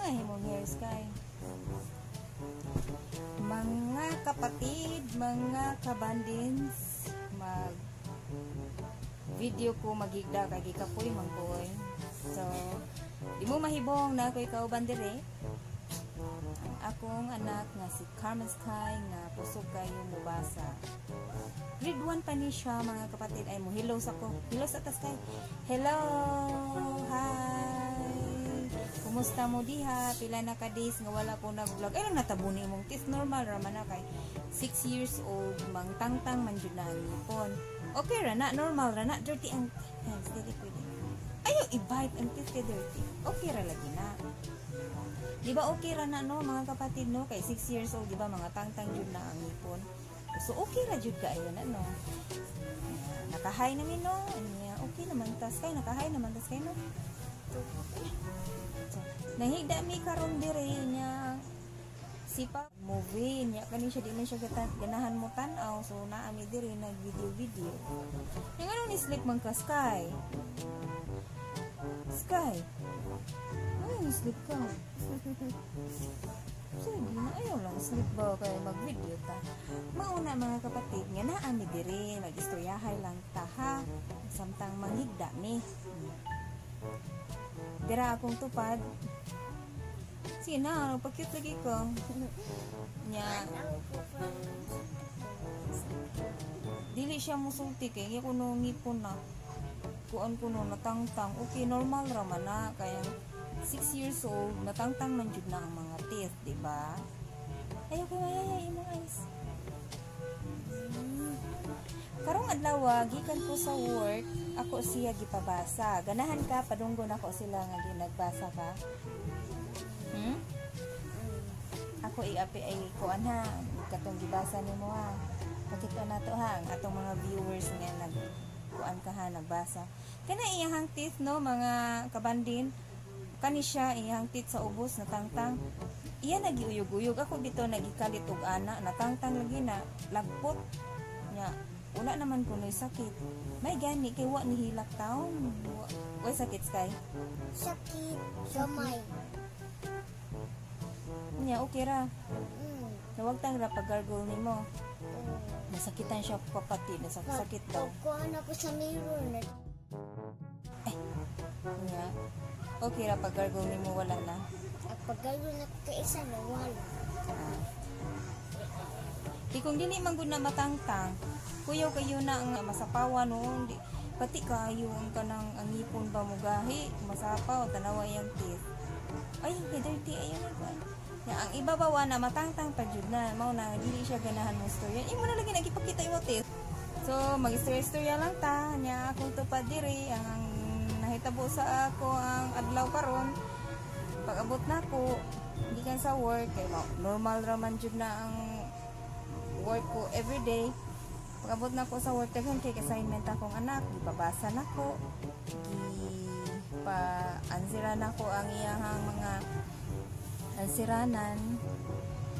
Ay, mong hair sky. Mga kapatid, mga kabandins, mag video ko magigda kay gikapoy mangkoy. So, di mo mahibong na ako'y kauban dire. Ang akong anak nga si Carmen Sky nga pusog kayo mubasa. Grade 1 pa ni siya mga kapatid. Ay mo, hello sa ko. Hello sa tas kay. Hello! Hi! Kumusta mo diha? Pila na ka days nga wala ko nag-vlog. Ay lang natabuni mong tis. Normal raman na kay 6 years old. Mang tangtang man dyan na ang ipon. Okay ra na. Normal ra na. Dirty ang hands. Dili pwede. Ayaw i-bite ang tis kay dirty. Okay ra lagi na. Di ba okay ra na no mga kapatid no? Kay 6 years old, di ba mga tangtang dyan na ang ipon. So okay ra jud ka ayon ano. Nakahay namin no. Okay naman tas kay nakahay naman tas kay no. So, nahigda mi karon dire nya sipa movie nya kani siya di man siya ganahan mo tan-aw so naa mi dire nag video. Yung ano ni sleep man ka Sky? Sky. Ay, sleep ka. Sige na, ayaw lang sleep ba kaya mag-video ta. Mauna mga kapatid, nga naami diri, mag-istoryahay lang ta ha. Samtang manghigda mi. Dira akong tupad. Sige na, pag-cute lagi ko. Nya. Dili siya musulti kay kuno ngipon na. Kuan kuno natangtang. Okay, normal raman na kaya 6 years old, natangtang man jud na ang mga teeth, di ba? Ayaw ko mayayay imong eyes. Karong adlaw gikan ko sa work, ako siya gipabasa. Ganahan ka padunggon ako sila nga ginagbasa ka. Ako iapi ay kuan ha, katong gibasa nimo ha. Pakita nato ha ang atong mga viewers nga nagkuan ka ha nagbasa. Kana iyang teeth no mga kabandin. Kani siya iyang tit sa ubos na tangtang. Iya nagiuyog-uyog ako dito nagikalit og ana natangtang lagi na lagpot nya wala naman kunoy sakit. May gani kay wa ni hilak taon. Way sakit Sky. Sakit gamay. Nya okay ra. Tawag tang ra pag-gargle nimo. Nasakitan siya kapatid, nasakit daw. Kuan ako sa mirror na. Nya okay ra pag-gargle nimo wala na. Pag-gargle na kaisa na wala. Di kung dili man gud na matangtang, kuyaw kayo na ang masapawan noon. Pati kayo ang kanang ang ipon ba mo gahi, masapaw, tanawa iyang teeth. Ay, dirty ayon na. Ya, ang iba bawa na matangtang pa jud na, mao na dili siya ganahan mo storya. Imo na lagi nagipakita imo teeth. So, mag-istorya lang ta, nya akong tupad diri ang nahitabo sa ako ang adlaw karon. Pag-abot na ko, hindi kan sa work, kay normal raman jud na ang work ko everyday. Pag-abot na ko sa work, daghan kay assignment akong anak, gipabasa na ko, pa-ansira na ko ang iyang mga ansiranan.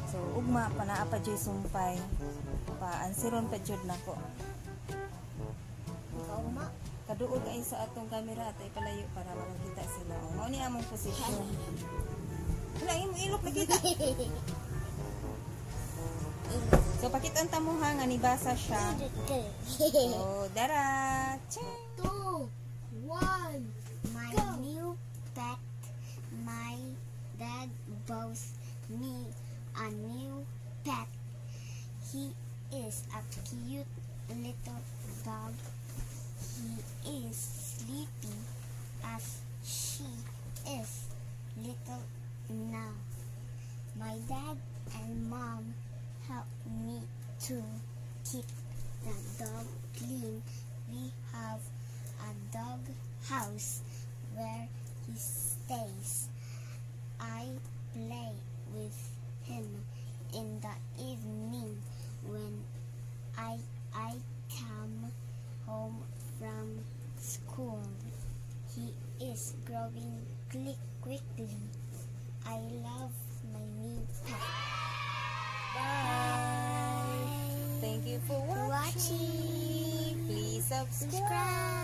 So, ugma, panaa pa dyan sumpay, pa-ansiron pa jud na ko. Ikaw ma. Kaduol kayo sa atong camera at ipalayo para makakita sila. Mao ni among posisyon. Wala ilok nakita. So pakita ta mo ha nga nibasa siya. So dara. 2 1 My new pet. My dad bought me a new pet. He is a cute little dog. He is sleepy as she is little now. My dad and mom help me to keep the dog clean. We have a dog house where he stays. I play with him in the evening when I come home from school. He is growing quickly. I love my new pet. Bye. Thank you for watching. Please subscribe.